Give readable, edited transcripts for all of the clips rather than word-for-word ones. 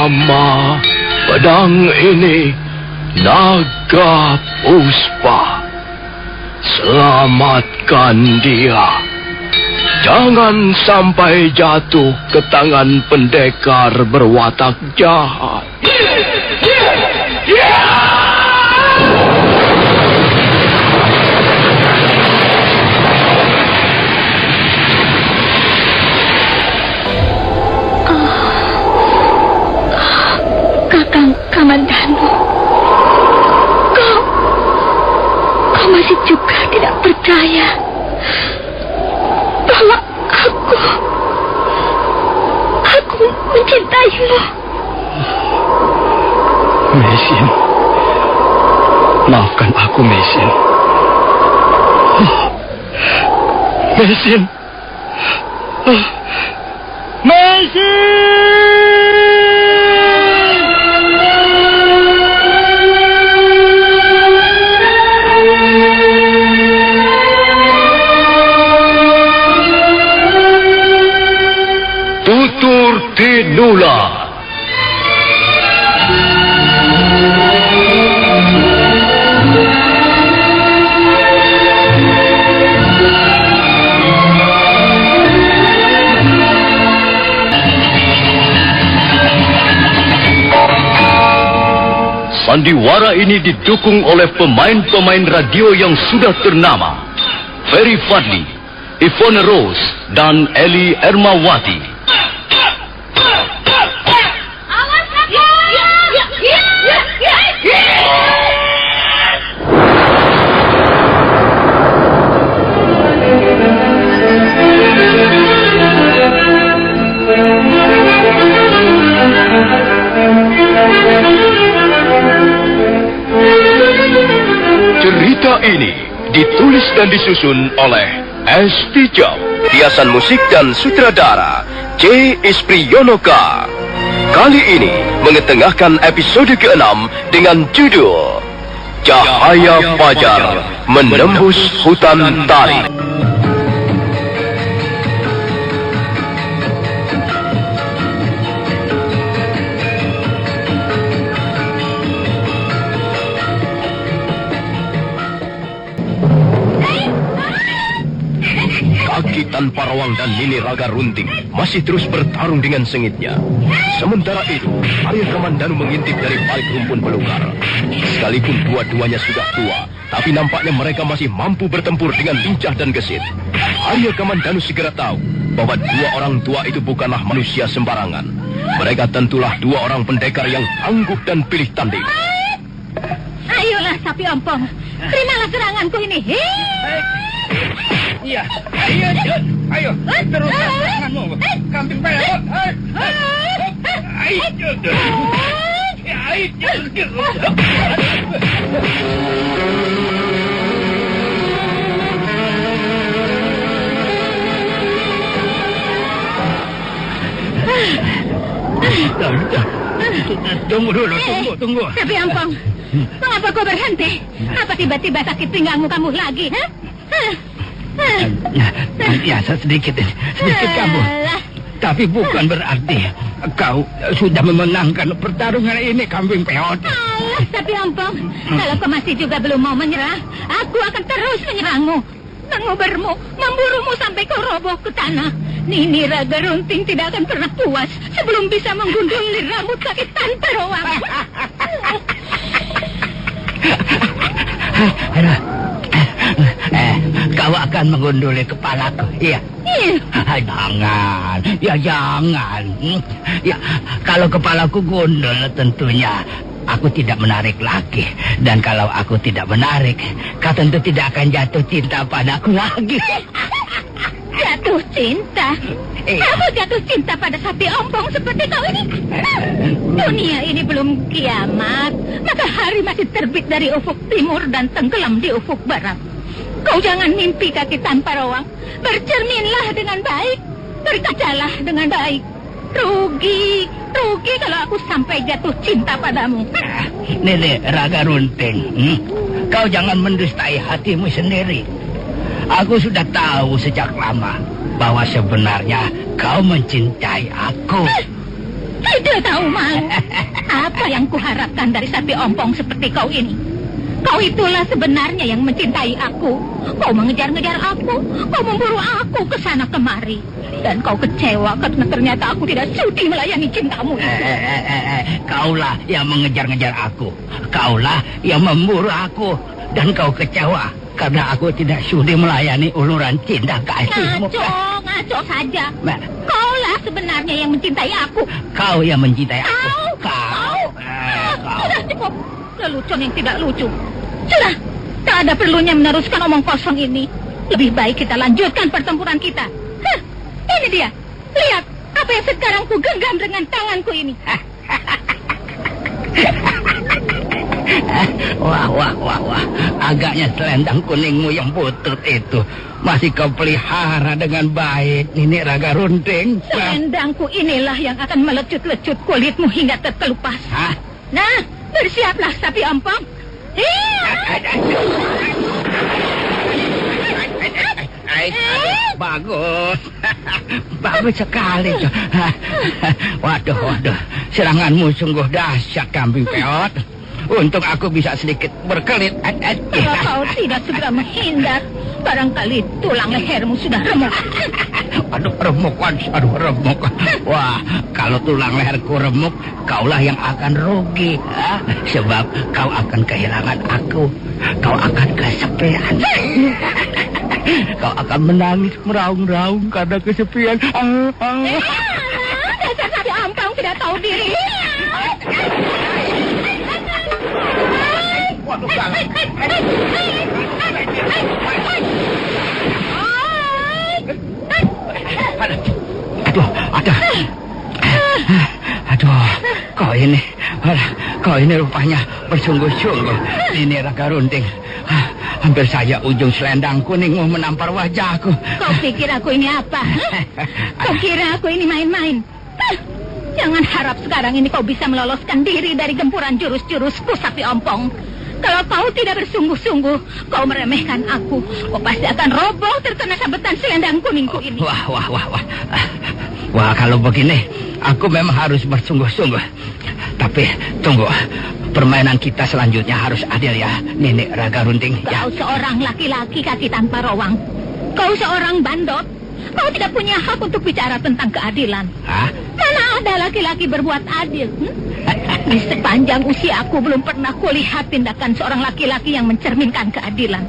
Rama, pedang ini naga puspa. Selamatkan dia. Jangan sampai jatuh ke tangan pendekar berwatak jahat. Kakang Kamandanu, kau masih juga tidak percaya bahwa aku mencintaimu. Mesin, maafkan aku, Mesin. Mesin. Mesin! Tutur Tinula. Sandiwara ini didukung oleh pemain-pemain radio yang sudah ternama. Ferry Fadli, Ivone Rose, dan Eli Ermawati. Cerita ini ditulis dan disusun oleh S. Tijab, hiasan musik dan sutradara C. Ispriyonoka. Kali ini mengetengahkan episode ke-6 dengan judul Cahaya Fajar Menembus Hutan Tarik. Kaki Tanpa Rawang dan Nini Raga Runting masih terus bertarung dengan sengitnya. Sementara itu, Arya Kamandanu mengintip dari balik rumpun belukar. Sekalipun dua-duanya sudah tua, tapi nampaknya mereka masih mampu bertempur dengan lincah dan gesit. Arya Kamandanu segera tahu bahwa dua orang tua itu bukanlah manusia sembarangan. Mereka tentulah dua orang pendekar yang tangguh dan pilih tanding. Ayolah sapi ompong, terimalah seranganku ini. Iya, ayo, teruskan seranganmu. Kambing pelot. Tunggu. Sapi ompong, mengapa kau berhenti? Apa tiba-tiba sakit pinggangmu kamu lagi? Biasa sedikit kamu. Tapi bukan berarti kau sudah memenangkan pertarungan ini, kambing peot. Tapi ompong, kalau kau masih juga belum mau menyerah, aku akan terus menyerangmu, mengubermu, memburumu sampai kau roboh ke tanah. Nini Raga Runting tidak akan pernah puas sebelum bisa menggundul rambut kaki Tanpa Rawang. Kau akan menggunduli kepalaku, iya? Jangan. Ya, kalau kepalaku gundul tentunya aku tidak menarik lagi. Dan kalau aku tidak menarik, kau tentu tidak akan jatuh cinta padaku lagi. Jatuh cinta? Kamu jatuh cinta pada sapi ompong seperti kau ini? Dunia ini belum kiamat. Matahari masih terbit dari ufuk timur dan tenggelam di ufuk barat. Kau jangan mimpi kaki Tanpa Rawang. Bercerminlah dengan baik. Berkacalah dengan baik. Rugi kalau aku sampai jatuh cinta padamu. Nini Raga Runting, kau jangan mendustai hatimu sendiri. Aku sudah tahu sejak lama bahwa sebenarnya kau mencintai aku. Tidak tahu malu. Apa yang kuharapkan dari sapi ompong seperti kau ini? Kau itulah sebenarnya yang mencintai aku. Kau mengejar-ngejar aku. Kau memburu aku ke sana kemari. Dan kau kecewa karena ternyata aku tidak sudi melayani cintamu itu. Kaulah yang mengejar-ngejar aku. Kaulah yang memburu aku. Dan kau kecewa karena aku tidak sudi melayani uluran cinta kasihmu. Ngaco saja. Kaulah sebenarnya yang mencintai aku. Kau yang mencintai aku. Kau. Sudah cukup. Lelucon yang tidak lucu. Sudah. Tak ada perlunya meneruskan omong kosong ini. Lebih baik kita lanjutkan pertempuran kita. Ini dia. Lihat apa yang sekarang ku genggam dengan tanganku ini. Wah. Agaknya selendang kuningmu yang butut itu masih kau pelihara dengan baik, Nini Raga Runting. Selendangku inilah yang akan melecut-lecut kulitmu hingga terkelupas. Nah, bersiaplah sapi ompong. Bagus. Bagus sekali. Waduh. Seranganmu sungguh dahsyat, kambing peot. Untung aku bisa sedikit berkelit. Kalau kau tidak segera menghindar, barangkali tulang lehermu sudah remuk. Aduh, remuk. Wah, kalau tulang leherku remuk, kaulah yang akan rugi. Sebab kau akan kehilangan aku. Kau akan kesepian. Kau akan menangis meraung-raung karena kesepian. Dasar sapi ompong tidak tahu diri. Waduh, galak. Aduh, kau ini rupanya bersungguh-sungguh, Nini Raga Runting. Hampir saja ujung selendang kuningmu menampar wajahku. Kau pikir aku ini apa? Kau kira aku ini main-main? Jangan harap sekarang ini kau bisa meloloskan diri dari gempuran jurus-jurusku, sapi ompong. Kalau kau tidak bersungguh-sungguh, kau meremehkan aku, kau pasti akan roboh terkena sabetan selendang kuningku ini. Wah, kalau begini, aku memang harus bersungguh-sungguh. Tapi, tunggu. Permainan kita selanjutnya harus adil ya, Nini Raga Runting. Kau seorang laki-laki kaki tanpa rawang. Kau seorang bandot. Kau tidak punya hak untuk bicara tentang keadilan. Mana ada laki-laki berbuat adil? Di sepanjang usiaku belum pernah kulihat tindakan seorang laki-laki yang mencerminkan keadilan.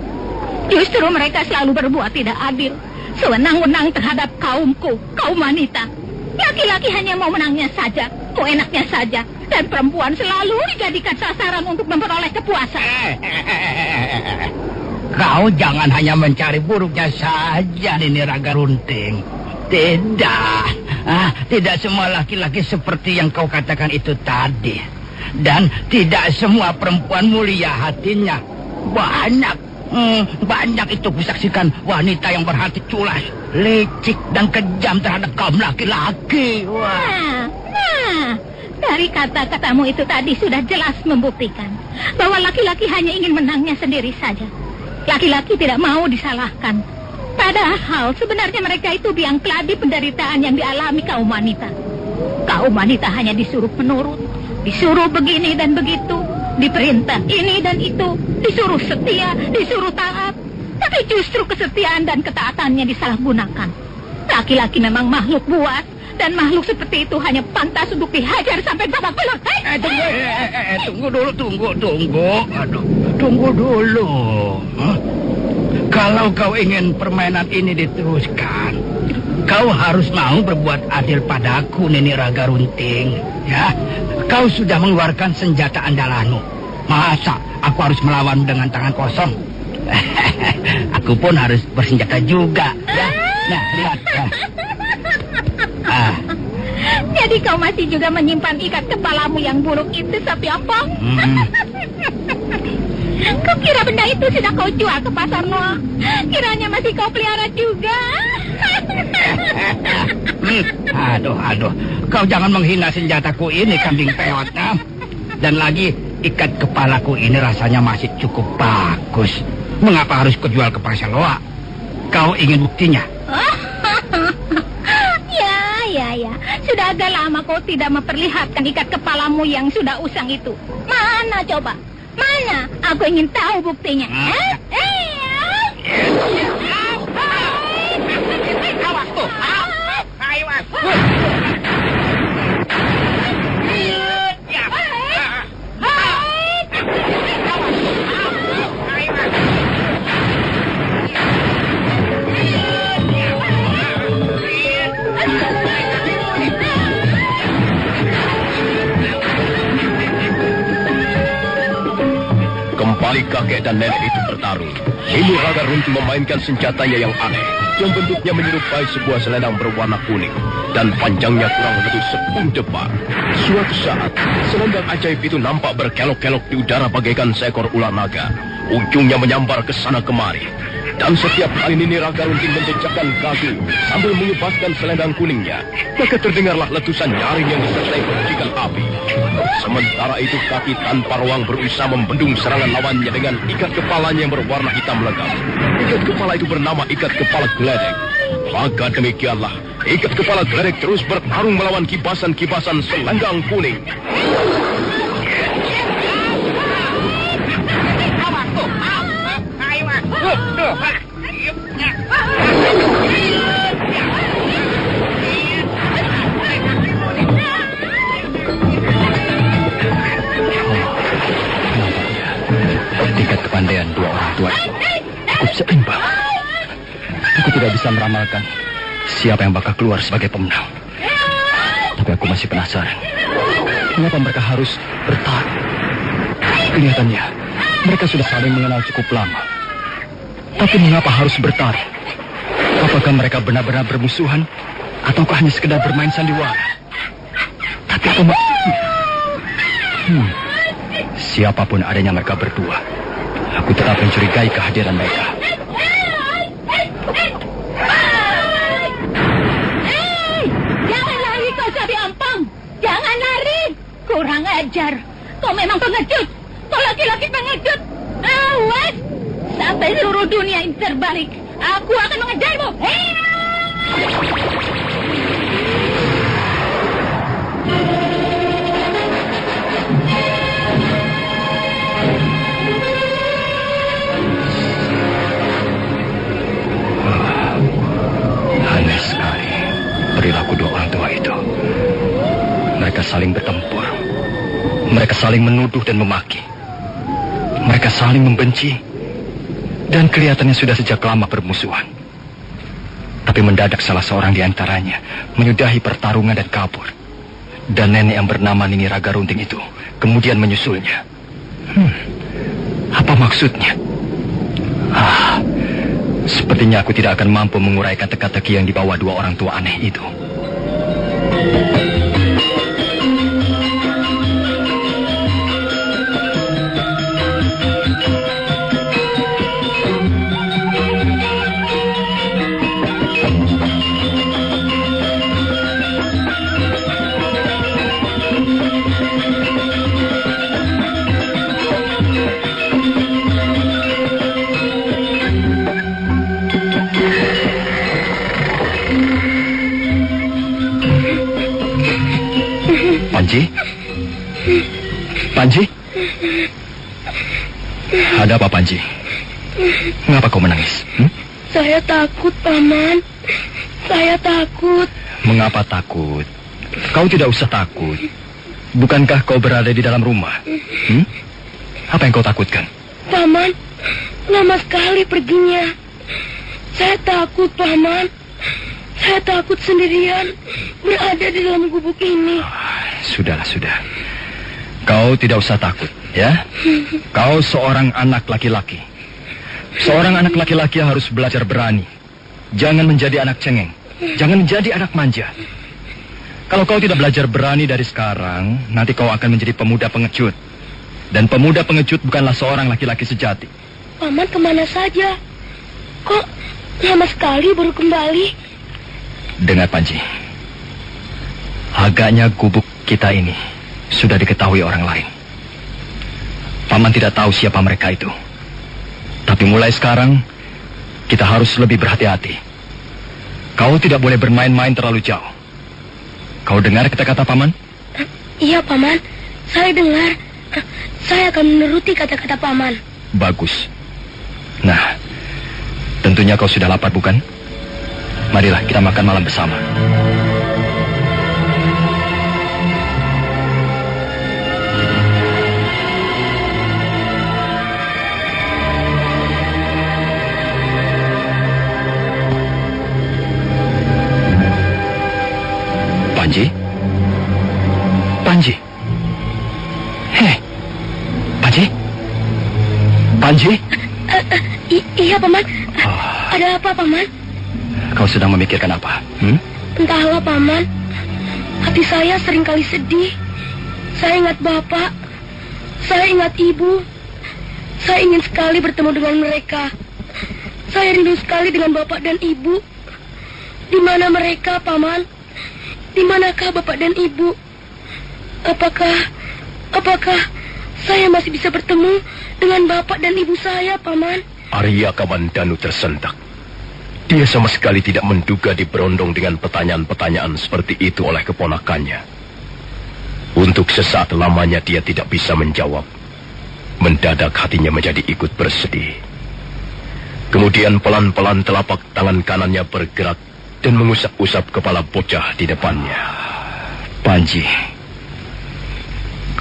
Justru mereka selalu berbuat tidak adil. Sewenang-wenang terhadap kaumku, kaum wanita. Laki-laki hanya mau menangnya saja, mau enaknya saja. Dan perempuan selalu dijadikan sasaran untuk memperoleh kepuasan. Kau jangan hanya mencari buruknya saja, Nini Raga Runting. Tidak semua laki-laki seperti yang kau katakan itu tadi. Dan tidak semua perempuan mulia hatinya. Banyak itu kusaksikan wanita yang berhati culas, licik dan kejam terhadap kaum laki-laki. Dari kata-katamu itu tadi sudah jelas membuktikan bahwa laki-laki hanya ingin menangnya sendiri saja. Laki-laki tidak mau disalahkan. Padahal sebenarnya mereka itu biang keladi penderitaan yang dialami kaum wanita. Kaum wanita hanya disuruh menurut, disuruh begini dan begitu, diperintah ini dan itu, disuruh setia, disuruh taat. Tapi justru kesetiaan dan ketaatannya disalahgunakan. Laki-laki memang makhluk buas, dan makhluk seperti itu hanya pantas untuk dihajar sampai babak belur. Tunggu dulu. Kalau kau ingin permainan ini diteruskan, kau harus mau berbuat adil padaku, Nini Raga Runting. Ya, kau sudah mengeluarkan senjata andalanmu. Masa aku harus melawan dengan tangan kosong? Aku pun harus bersenjata juga. Ya, nah lihat. Jadi kau masih juga menyimpan ikat kepalamu yang buruk itu, sapi ompong? Kau kira benda itu sudah kau jual ke pasar Noah? Kiranya masih kau pelihara juga. Aduh. Kau jangan menghina senjataku ini, kambing peot. Dan lagi, ikat kepalaku ini rasanya masih cukup bagus. Mengapa harus kujual ke pasar Noah? Kau ingin buktinya? Jaya. Sudah agak lama kau tidak memperlihatkan ikat kepalamu yang sudah usang itu. Mana coba? Mana? Aku ingin tahu buktinya. Awas tuh. Awas. Kembali kakek dan nenek itu bertarung. Nini Raga Runting memainkan senjatanya yang aneh, yang bentuknya menyerupai sebuah selendang berwarna kuning dan panjangnya kurang lebih 10 depa. Suatu saat, selendang ajaib itu nampak berkelok-kelok di udara bagaikan seekor ular naga. Ujungnya menyambar ke sana kemari. Dan setiap kali Nini Raga Runting menjejakkan kaki sambil mengibaskan selendang kuningnya, maka terdengarlah letusan nyaring yang disertai percikan api. Sementara itu kaki tanpa ruang berusaha membendung serangan lawannya dengan ikat kepalanya yang berwarna hitam legam. Ikat kepala itu bernama ikat kepala geledek. Maka demikianlah, ikat kepala geledek terus bertarung melawan kibasan-kibasan selendang kuning. Tingkat kepandaian dua orang tua cukup seimbang. Aku tidak bisa meramalkan siapa yang bakal keluar sebagai pemenang. Tapi aku masih penasaran, mengapa mereka harus bertarung? Kelihatannya mereka sudah saling mengenal cukup lama. Tapi mengapa harus bertarung? Apakah mereka benar-benar bermusuhan ataukah hanya sekedar bermain sandiwara? Tapi apa maksudnya? Siapapun adanya mereka berdua, aku tetap mencurigai kehadiran mereka. Jangan lari kau Sapi Ampang. Jangan lari. Kurang ajar. Kau memang pengecut. Kau laki-laki pengecut. Awas. Sampai seluruh dunia ini terbalik, aku akan mengejarmu. Aneh sekali perilaku dua orang tua itu. Mereka saling bertempur. Mereka saling menuduh dan memaki. Mereka saling membenci. Dan kelihatannya sudah sejak lama bermusuhan. Tapi mendadak salah seorang di antaranya menyudahi pertarungan dan kabur. Dan nenek yang bernama Nini Raga Runting itu kemudian menyusulnya. Apa maksudnya? Sepertinya aku tidak akan mampu menguraikan teka-teki yang dibawa dua orang tua aneh itu. Panji? Panji? Ada apa, Panji? Mengapa kau menangis? Saya takut, Paman. Saya takut. Mengapa takut? Kau tidak usah takut. Bukankah kau berada di dalam rumah? Apa yang kau takutkan? Paman, lama sekali perginya. Saya takut, Paman. Saya takut sendirian berada di dalam gubuk ini. Sudahlah, sudah. Kau tidak usah takut, ya? Kau seorang anak laki-laki. Seorang anak laki-laki harus belajar berani. Jangan menjadi anak cengeng. Jangan menjadi anak manja. Kalau kau tidak belajar berani dari sekarang, nanti kau akan menjadi pemuda pengecut. Dan pemuda pengecut bukanlah seorang laki-laki sejati. Paman kemana saja? Kok lama sekali baru kembali? Dengar, Panji. Agaknya gubuk kita ini sudah diketahui orang lain. Paman tidak tahu siapa mereka itu. Tapi mulai sekarang, kita harus lebih berhati-hati. Kau tidak boleh bermain-main terlalu jauh. Kau dengar kata-kata paman? Iya, Paman. Saya dengar. Saya akan menuruti kata-kata Paman. Bagus. Nah, tentunya kau sudah lapar, bukan? Marilah kita makan malam bersama. Panji? Panji? Hei, Panji? Panji? Iya, Paman. Ada apa, Paman? Kau sedang memikirkan apa? Entahlah, Paman. Hati saya seringkali sedih. Saya ingat Bapak. Saya ingat Ibu. Saya ingin sekali bertemu dengan mereka. Saya rindu sekali dengan Bapak dan Ibu. Di mana mereka, Paman? Di manakah Bapak dan Ibu? Apakah saya masih bisa bertemu dengan Bapak dan Ibu saya, Paman? Arya Kamandanu tersentak. Dia sama sekali tidak menduga diberondong dengan pertanyaan-pertanyaan seperti itu oleh keponakannya. Untuk sesaat lamanya dia tidak bisa menjawab. Mendadak hatinya menjadi ikut bersedih. Kemudian pelan-pelan telapak tangan kanannya bergerak dan mengusap-usap kepala bocah di depannya. Panji,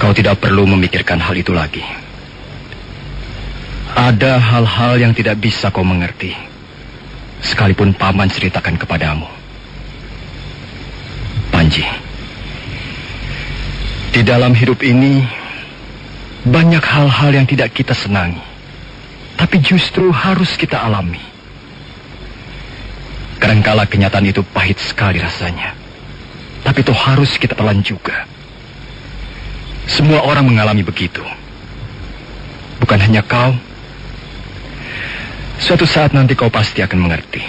kau tidak perlu memikirkan hal itu lagi. Ada hal-hal yang tidak bisa kau mengerti, sekalipun paman ceritakan kepadamu. Panji, di dalam hidup ini banyak hal-hal yang tidak kita senangi, tapi justru harus kita alami. Kadangkala kenyataan itu pahit sekali rasanya, tapi itu harus kita telan juga. Semua orang mengalami begitu. Bukan hanya kau. Suatu saat nanti kau pasti akan mengerti.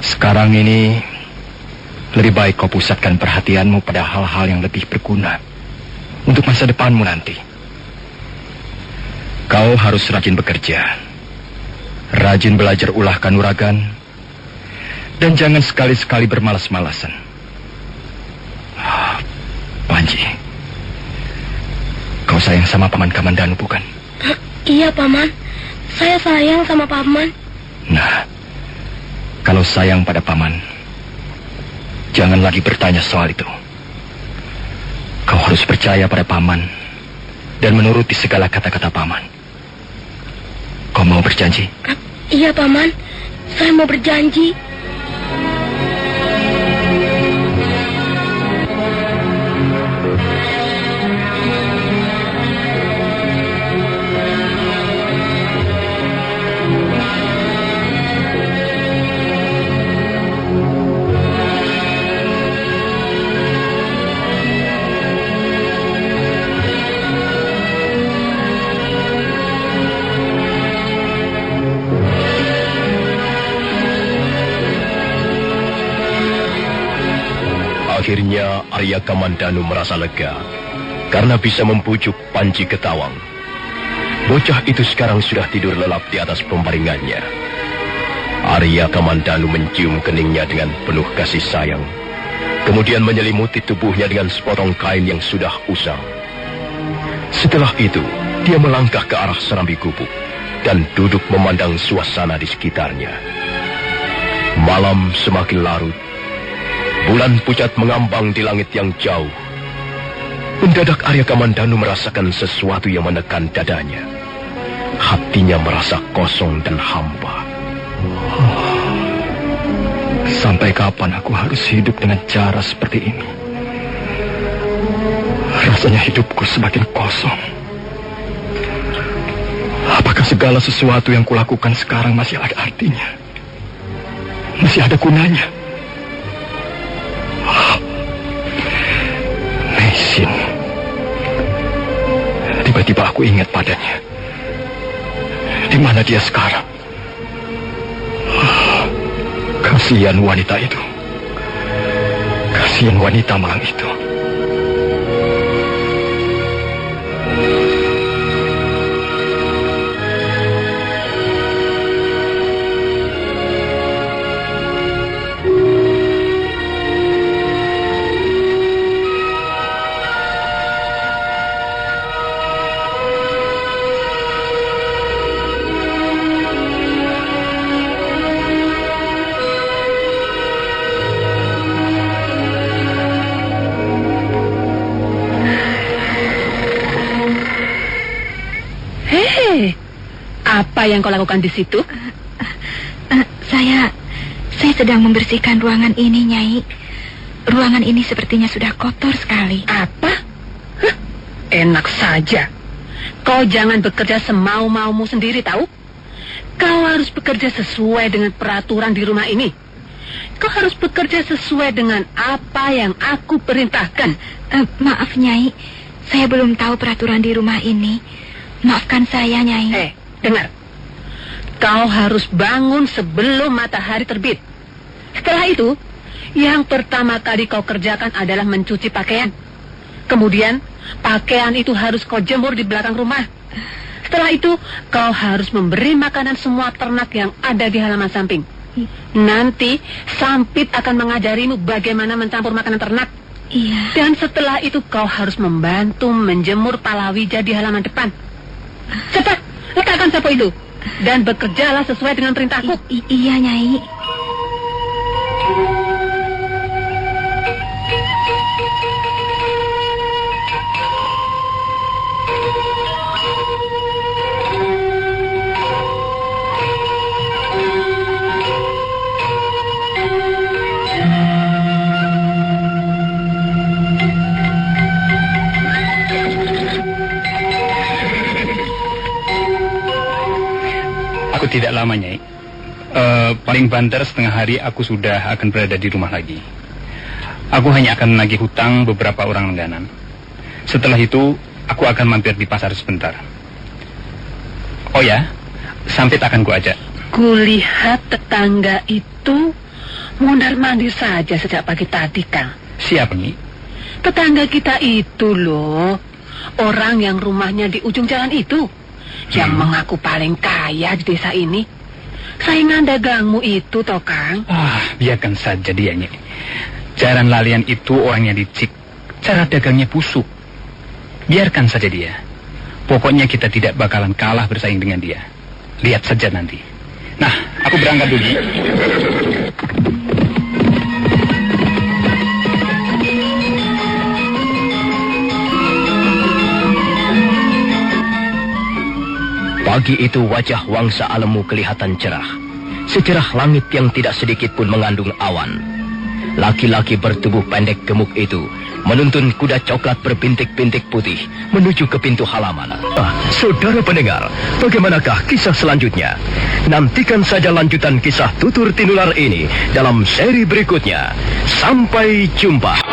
Sekarang ini, lebih baik kau pusatkan perhatianmu pada hal-hal yang lebih berguna untuk masa depanmu nanti. Kau harus rajin bekerja, rajin belajar ulah kanuragan, dan jangan sekali-sekali bermalas-malasan. Panji, kau sayang sama Paman Kamandanu, bukan? Iya, Paman. Saya sayang sama Paman. Nah, kalau sayang pada Paman, jangan lagi bertanya soal itu. Kau harus percaya pada Paman dan menuruti segala kata-kata Paman. Kau mau berjanji? Iya, Paman. Saya mau berjanji. Akhirnya Arya Kamandanu merasa lega karena bisa membujuk Panji Ketawang. Bocah itu sekarang sudah tidur lelap di atas pembaringannya. Arya Kamandanu mencium keningnya dengan penuh kasih sayang, kemudian menyelimuti tubuhnya dengan sepotong kain yang sudah usang. Setelah itu, dia melangkah ke arah serambi gubuk dan duduk memandang suasana di sekitarnya. Malam semakin larut. Bulan pucat mengambang di langit yang jauh. Mendadak Arya Kamandanu merasakan sesuatu yang menekan dadanya. Hatinya merasa kosong dan hampa. Sampai kapan aku harus hidup dengan cara seperti ini? Rasanya hidupku semakin kosong. Apakah segala sesuatu yang kulakukan sekarang masih ada artinya? Masih ada gunanya? Meisin. Tiba-tiba aku ingat padanya. Di mana dia sekarang? Kasihan wanita itu. Kasihan wanita malang itu. Apa yang kau lakukan di situ? Saya sedang membersihkan ruangan ini, Nyai. Ruangan ini sepertinya sudah kotor sekali. Apa? Hah? Enak saja. Kau jangan bekerja semau-maumu sendiri, tahu? Kau harus bekerja sesuai dengan peraturan di rumah ini. Kau harus bekerja sesuai dengan apa yang aku perintahkan. Maaf, Nyai. Saya belum tahu peraturan di rumah ini. Maafkan saya, Nyai. Dengar. Kau harus bangun sebelum matahari terbit. Setelah itu, yang pertama kali kau kerjakan adalah mencuci pakaian. Kemudian, pakaian itu harus kau jemur di belakang rumah. Setelah itu, kau harus memberi makanan semua ternak yang ada di halaman samping. Nanti, Sampit akan mengajarimu bagaimana mencampur makanan ternak. Iya. Dan setelah itu, kau harus membantu menjemur palawija di halaman depan. Cepat, letakkan sapu itu. Dan bekerjalah sesuai dengan perintahku. Iya, Nyai. Aku tidak lama, Nyai. Paling banter setengah hari aku sudah akan berada di rumah lagi. Aku hanya akan menagih hutang beberapa orang langganan. Setelah itu, aku akan mampir di pasar sebentar. Oh ya, Sampit akan kuajak. Kulihat tetangga itu mondar-mandir saja sejak pagi tadi, Kang. Siapa, Nyi? Tetangga kita itu loh, orang yang rumahnya di ujung jalan itu, yang mengaku paling kaya di desa ini. Saingan dagangmu itu, toh, Kang. Biarkan saja dia, Nyi. Jaran lalian itu orangnya licik, cara dagangnya busuk. Biarkan saja dia. Pokoknya kita tidak bakalan kalah bersaing dengan dia. Lihat saja nanti. Nah, aku berangkat dulu. Pagi itu wajah Wangsa Alemu kelihatan cerah. Secerah langit yang tidak sedikit pun mengandung awan. Laki-laki bertubuh pendek gemuk itu menuntun kuda coklat berbintik-bintik putih menuju ke pintu halaman. Saudara pendengar, bagaimanakah kisah selanjutnya? Nantikan saja lanjutan kisah Tutur Tinular ini dalam seri berikutnya. Sampai jumpa.